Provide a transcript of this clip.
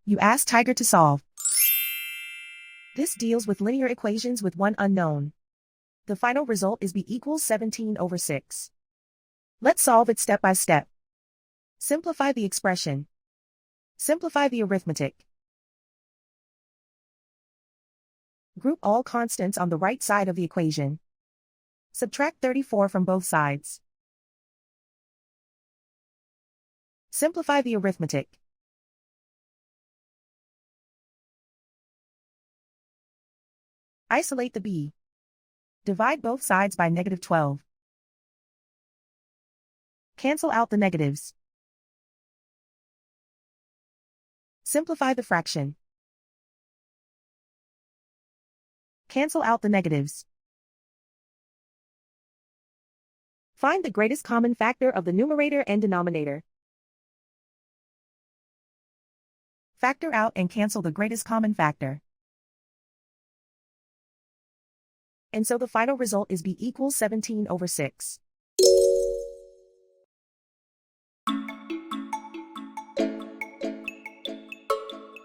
You ask Tiger to solve. This deals with linear equations with one unknown. The final result is b equals 17/6. Let's solve it step by step. Simplify the expression. Simplify the arithmetic. Group all constants on the right side of the equation. Subtract 34 from both sides. Simplify the arithmetic. Isolate the b. Divide both sides by -12. Cancel out the negatives. Simplify the fraction. Cancel out the negatives. Find the greatest common factor of the numerator and denominator. Factor out and cancel the greatest common factor. And so the final result is b equals 17/6.